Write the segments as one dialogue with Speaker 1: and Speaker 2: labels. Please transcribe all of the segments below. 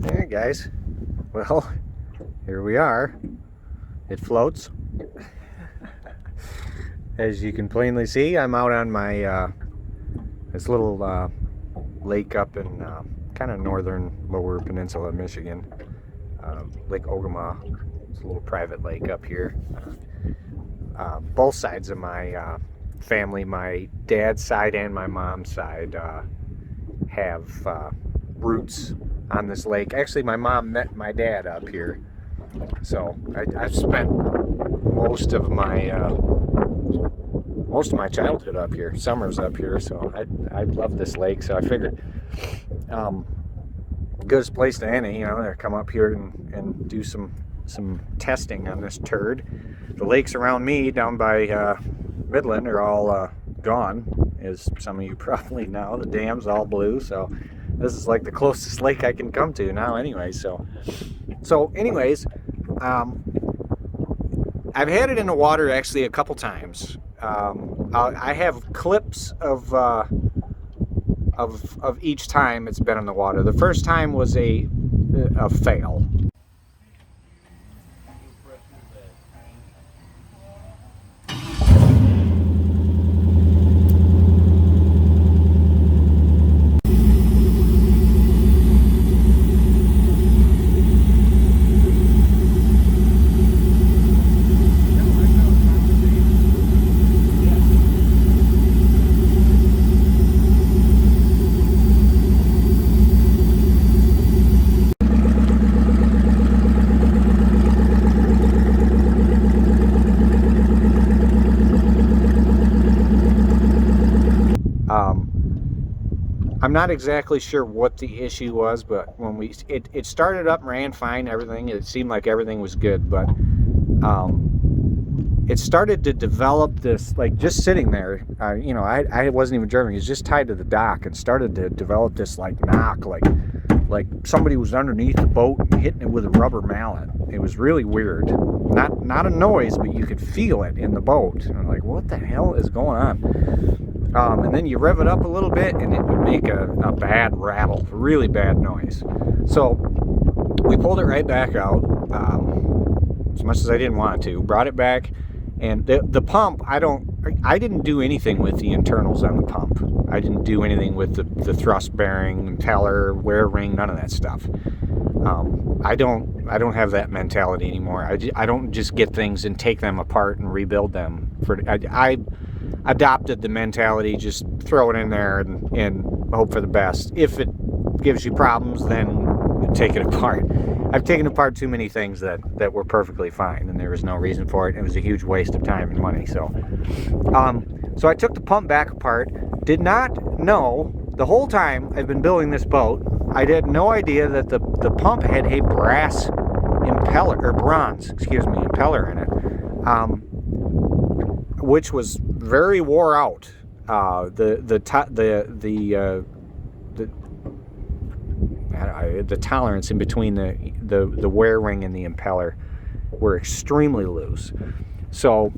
Speaker 1: Hey guys, well, here we are. It floats. As you can plainly see, I'm out on my this little lake up in kind of northern lower peninsula of Michigan, Lake Ogama. It's a little private lake up here. Both sides of my family, my dad's side and my mom's side, have roots on this lake. Actually, my mom met my dad up here, so I've spent most of my childhood up here, summers up here. So I love this lake. So I figured, goodest place to any, to come up here and do some testing on this turd. The lakes around me down by Midland are all gone, as some of you probably know. The dam's all blue, so this is like the closest lake I can come to now anyway. So anyways, I've had it in the water actually a couple times. I have clips of each time it's been in the water. The first time was a fail. I'm not exactly sure what the issue was, but when it started up and ran fine, everything, it seemed like everything was good, but it started to develop this, like, just sitting there, I wasn't even driving, it was just tied to the dock, and started to develop this like knock, like somebody was underneath the boat and hitting it with a rubber mallet. It was really weird. Not a noise, but you could feel it in the boat. And I'm like, what the hell is going on? And then you rev it up a little bit and it would make a bad rattle, really bad noise. So we pulled it right back out, as much as I didn't want to. Brought it back, and the pump, I didn't do anything with the internals on the pump. I didn't do anything with the thrust bearing, impeller, wear ring, none of that stuff. I don't have that mentality anymore. I don't just get things and take them apart and rebuild them. I adopted the mentality, just throw it in there and hope for the best. If it gives you problems, then take it apart. I've taken apart too many things that were perfectly fine, and there was no reason for it. It was a huge waste of time and money. So I took the pump back apart. Did not know, the whole time I've been building this boat, I had no idea that the pump had a bronze impeller in it, which was very wore out. The tolerance in between the wear ring and the impeller were extremely loose. So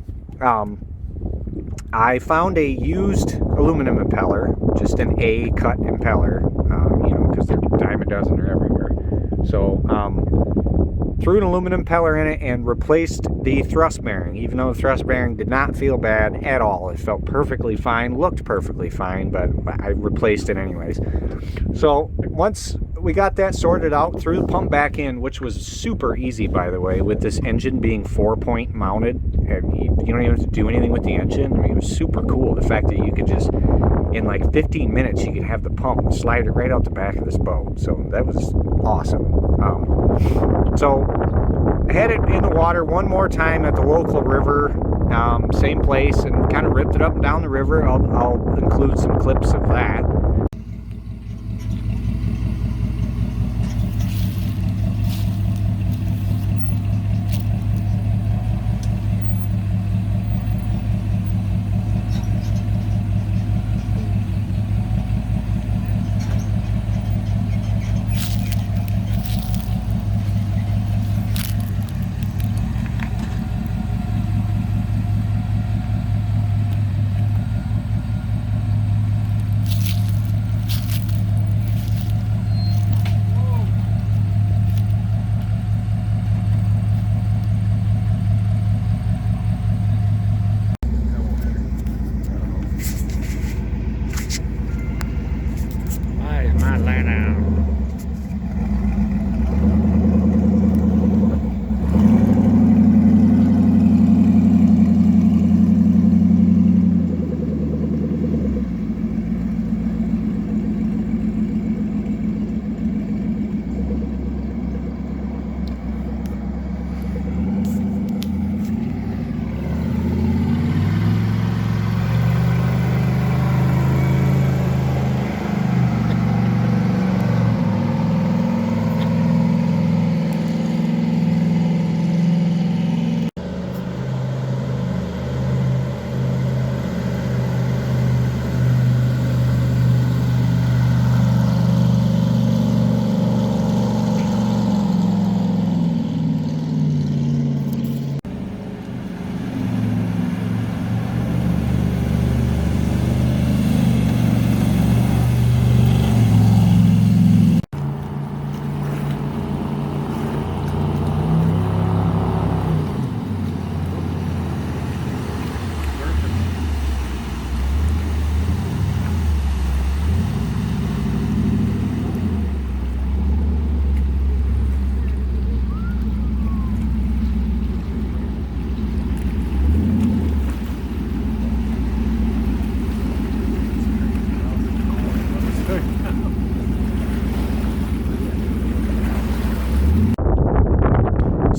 Speaker 1: I found a used aluminum impeller, just an A-cut impeller, because they're a dime a dozen or everywhere. So threw an aluminum impeller in it and replaced the thrust bearing, even though the thrust bearing did not feel bad at all. It felt perfectly fine, looked perfectly fine, but I replaced it anyways. So once we got that sorted out, threw the pump back in, which was super easy, by the way, with this engine being 4-point mounted. You don't even have to do anything with the engine. I mean, it was super cool. The fact that you could just, in like 15 minutes, you could have the pump slide it right out the back of this boat. So that was awesome. So I had it in the water one more time at the local river, same place, and kind of ripped it up and down the river. I'll include some clips of that.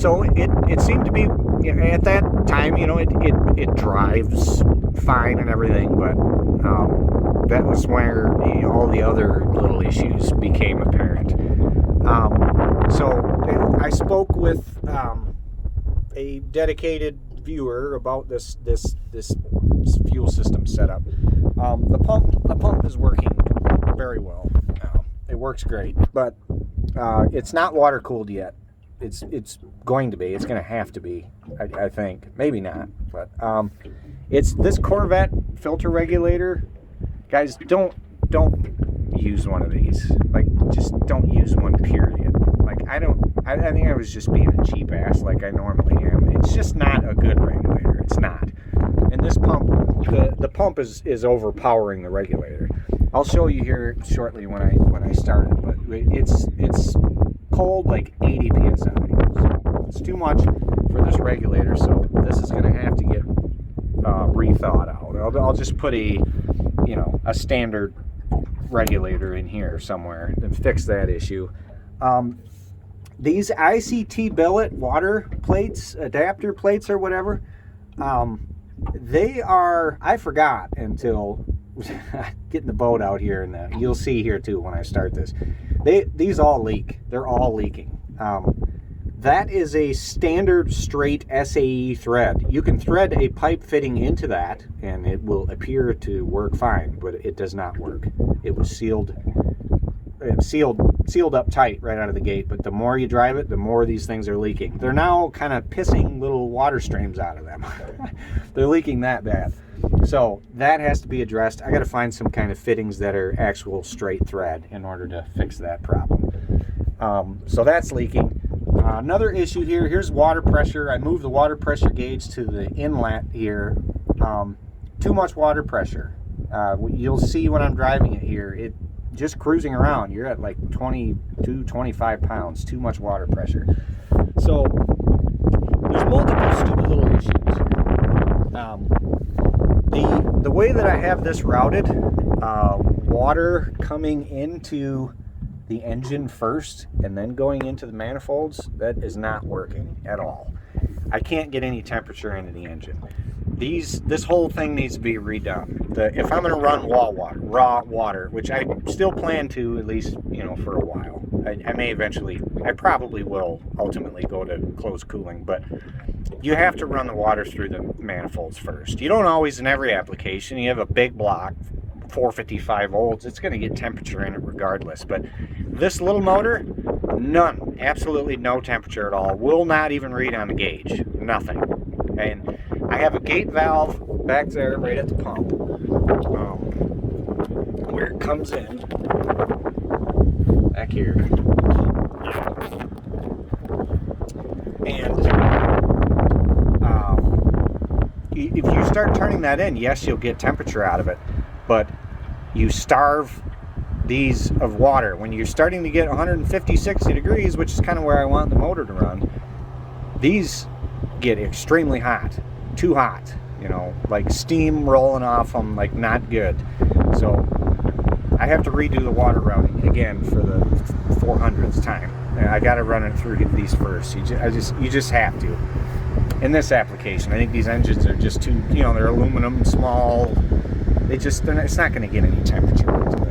Speaker 1: So it seemed to be, at that time, it drives fine and everything, but that was where all the other little issues became apparent. So I spoke with a dedicated viewer about this fuel system setup. The pump is working very well. It works great, but it's not water cooled yet. It's going to be. It's going to have to be. I think maybe not, but it's this Corvette filter regulator. Guys, don't use one of these. Like, just don't use one. Period. Like, I think I was just being a cheap ass like I normally am. It's just not a good regulator. It's not. And this pump, the pump is overpowering the regulator. I'll show you here shortly when I start it, but it's cold like 80 psi. So it's too much for this regulator. So this is going to have to get rethought out. I'll just put a standard regulator in here somewhere and fix that issue. These ICT billet water plates, adapter plates or whatever, they are, I forgot until getting the boat out here, and you'll see here too when I start this. These all leak. They're all leaking. That is a standard straight SAE thread. You can thread a pipe fitting into that and it will appear to work fine, but it does not work. It was sealed up tight right out of the gate, but the more you drive it, the more these things are leaking. They're now kind of pissing little water streams out of them. They're leaking that bad. So that has to be addressed. I got to find some kind of fittings that are actual straight thread in order to fix that problem. So that's leaking. Another issue here's water pressure. I moved the water pressure gauge to the inlet here. Too much water pressure. You'll see when I'm driving it here, it just cruising around, you're at like 22, 25 pounds. Too much water pressure. So there's multiple stupid little issues here. The way that I have this routed, water coming into the engine first and then going into the manifolds, that is not working at all. I can't get any temperature into the engine. This whole thing needs to be redone. If I'm going to run raw water, which I still plan to, at least for a while. I probably will ultimately go to closed cooling, but you have to run the water through the manifolds first. You don't always in every application. You have a big block, 455 volts, it's going to get temperature in it regardless. But this little motor, none, absolutely no temperature at all. Will not even read on the gauge, nothing. And I have a gate valve back there right at the pump, where it comes in, back here. And if you start turning that in, yes, you'll get temperature out of it, but you starve these of water. When you're starting to get 150, 60 degrees, which is kind of where I want the motor to run, these get extremely hot, too hot, like steam rolling off them, like not good. So I have to redo the water routing again for the 400th time. I got to run it through these first. You just have to. In this application, I think these engines are just too, they're aluminum, small. It's not going to get any temperature into it.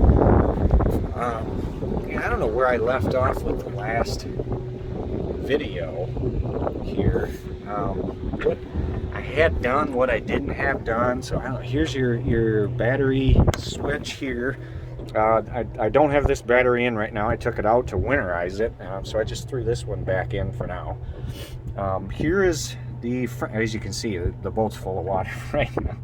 Speaker 1: I don't know where I left off with the last video here. What I had done, what I didn't have done. So here's your battery switch here. I don't have this battery in right now. I took it out to winterize it, so I just threw this one back in for now. Here is the front. As you can see, the boat's full of water right now.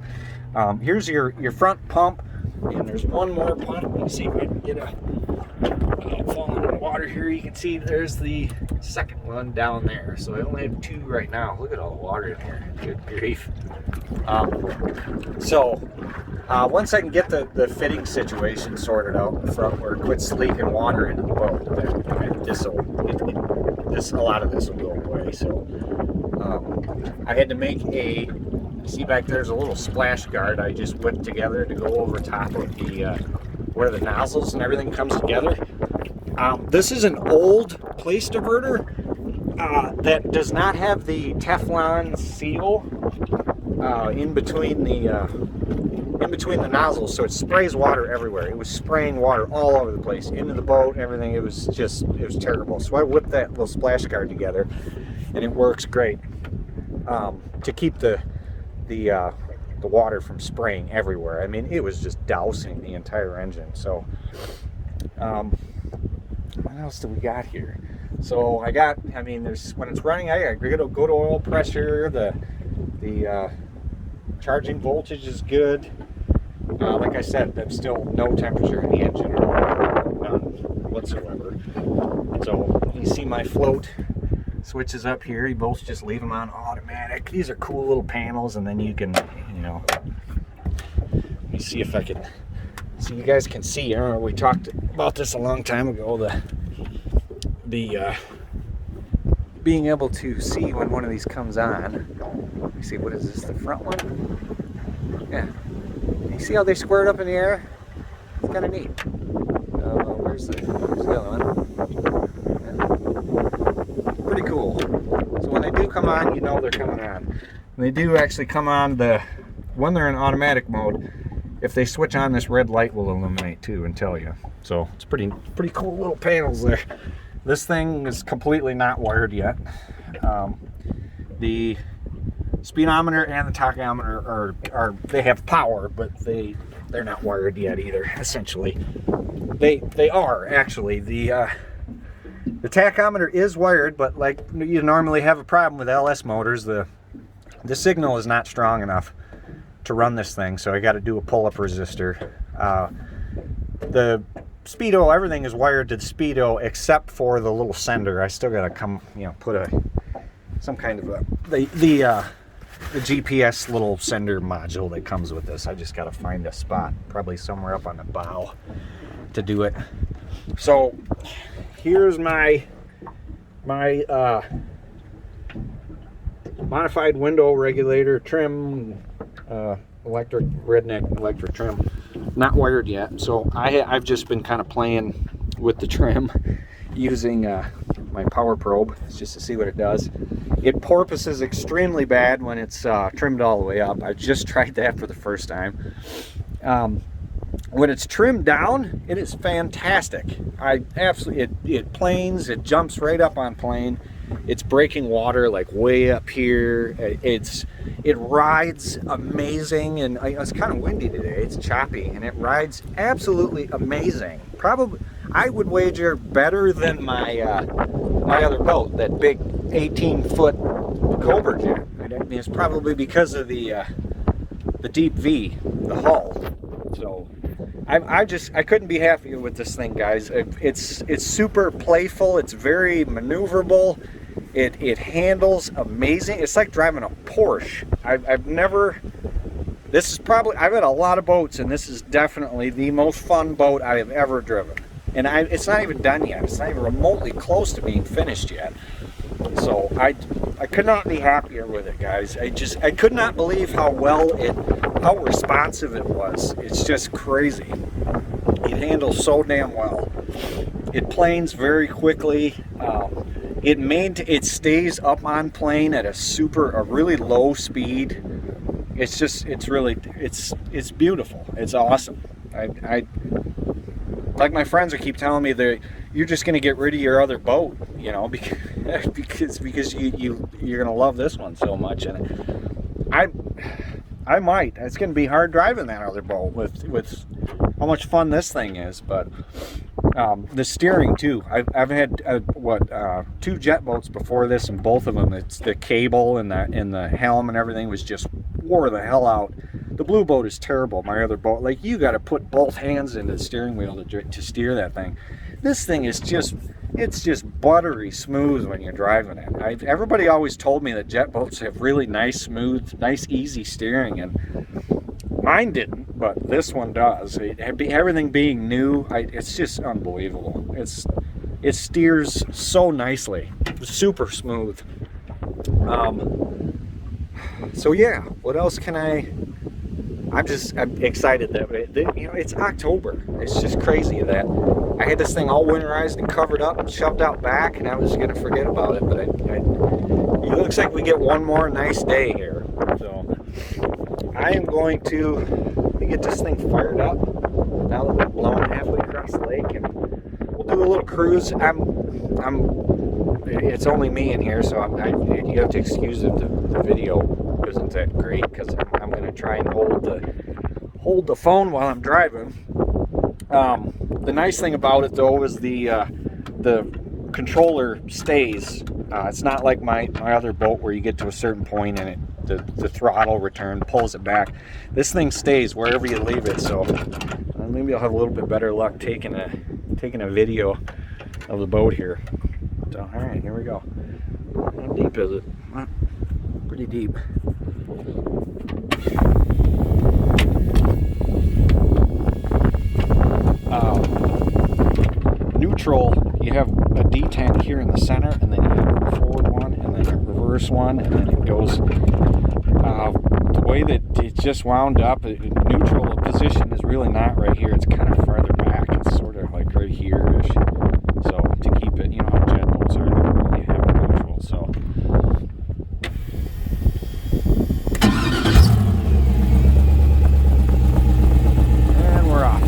Speaker 1: Here's your front pump, and there's one more pump. Let me see if I can get falling in the water here. You can see there's the second one down there. So I only have two right now. Look at all the water in here. Good grief. Once I can get the fitting situation sorted out in the front where it quits leaking water into the boat, a lot of this will go away. So I had to make see back there's a little splash guard I just whipped together to go over top of where the nozzles and everything comes together. This is an old place diverter, that does not have the Teflon seal in between the nozzles, so it sprays water everywhere. It was spraying water all over the place, into the boat, everything. It was terrible. So I whipped that little splash guard together, and it works great to keep the water from spraying everywhere. I mean, it was just dousing the entire engine. So what else do we got here? So I mean, when it's running, I gotta go to oil pressure. The charging voltage is good. Like I said, there's still no temperature in the engine, none whatsoever. So you see my float switches up here. You both just leave them on automatic. These are cool little panels, and then you can, let me see if I can, so you guys can see. I remember we talked about this a long time ago. The being able to see when one of these comes on. Let me see, what is this? The front one? Yeah. You see how they squared up in the air? It's kind of neat. Where's the other one? Yeah. Pretty cool. So when they do come on, you know they're coming on. When they do actually come on, when they're in automatic mode, if they switch on, this red light will illuminate too and tell you. So it's pretty cool little panels there. This thing is completely not wired yet. The speedometer and the tachometer they have power, but they're not wired yet either. Essentially, they are actually. The tachometer is wired, but like you normally have a problem with LS motors, the signal is not strong enough to run this thing, so I got to do a pull-up resistor. The speedo, everything is wired to the speedo except for the little sender. I still got to put some kind of the GPS little sender module that comes with this. I just got to find a spot, probably somewhere up on the bow, to do it. So here's my modified window regulator trim, redneck electric trim. Not wired yet, so I've just been kind of playing with the trim using my power probe just to see what it does. It porpoises extremely bad when it's trimmed all the way up. I just tried that for the first time. When it's trimmed down, it is fantastic. It planes, it jumps right up on plane. It's breaking water like way up here. It rides amazing, and it's kind of windy today. It's choppy, and it rides absolutely amazing. Probably, I would wager better than my other boat, that big 18-foot Cobra jet. I mean, it's probably because of the deep V, the hull. So I couldn't be happier with this thing, guys. It's super playful. It's very maneuverable. It handles amazing. It's like driving a Porsche. I've had a lot of boats, and this is definitely the most fun boat I have ever driven. And it's not even done yet. It's not even remotely close to being finished yet. So I could not be happier with it, guys. I could not believe how responsive it was. It's just crazy. It handles so damn well. It planes very quickly. It stays up on plane at a really low speed. It's beautiful. It's awesome. I like my friends keep telling me that you're just going to get rid of your other boat, because you're going to love this one so much. And I might. It's going to be hard driving that other boat with how much fun this thing is, but the steering too. I've had two jet boats before this, and both of them, it's the cable and the helm and everything was just wore the hell out. The blue boat is terrible. My other boat, like, you got to put both hands into the steering wheel to steer that thing. This thing is just buttery smooth when you're driving it. Everybody always told me that jet boats have really nice, smooth, nice, easy steering, and mine didn't, but this one does. Everything being new, it's just unbelievable. It steers so nicely, super smooth. So yeah, what else can I I'm excited that it's October. It's just crazy that I had this thing all winterized and covered up and shoved out back, and I was gonna forget about it. But it looks like we get one more nice day here. So I am going to get this thing fired up now that we've blown halfway across the lake, and we'll do a little cruise. It's only me in here, so you have to excuse if the video isn't that great, because I'm going to try and hold the phone while I'm driving. The nice thing about it though is the controller stays. It's not like my other boat where you get to a certain point and the throttle return pulls it back. This thing stays wherever you leave it, so maybe I'll have a little bit better luck taking a video of the boat here. So, all right, here we go. How deep is it? Pretty deep. Neutral, you have a detent here in the center, and then you have a forward one, and then a reverse one, and then it goes. The way that it's just wound up, neutral position is really not right here. It's kind of farther back. It's sort of like right here-ish. So to keep it, you know how jet boats are, they don't really have a neutral. So. And we're off.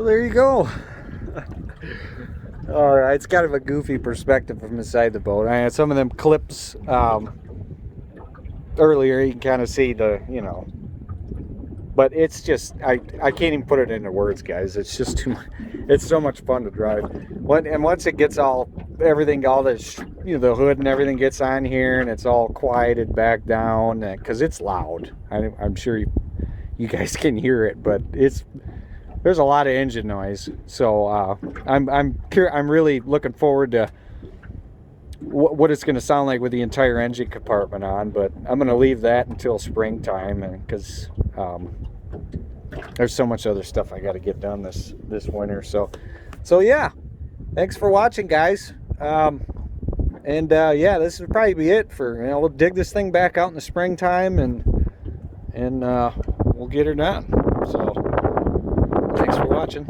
Speaker 1: So there you go. All right, it's kind of a goofy perspective from inside the boat. I had some of them clips earlier. You can kind of see the, but it's just I can't even put it into words, guys. It's just too much. It's so much fun to drive. And once it gets all the hood and everything gets on here and it's all quieted back down, because it's loud. I'm sure you guys can hear it, but there's a lot of engine noise. So I'm really looking forward to what it's going to sound like with the entire engine compartment on, but I'm going to leave that until springtime, and because there's so much other stuff I got to get done this winter. So yeah, thanks for watching, guys. Yeah, this will probably be it for, we'll dig this thing back out in the springtime, and we'll get her done. So thanks for watching.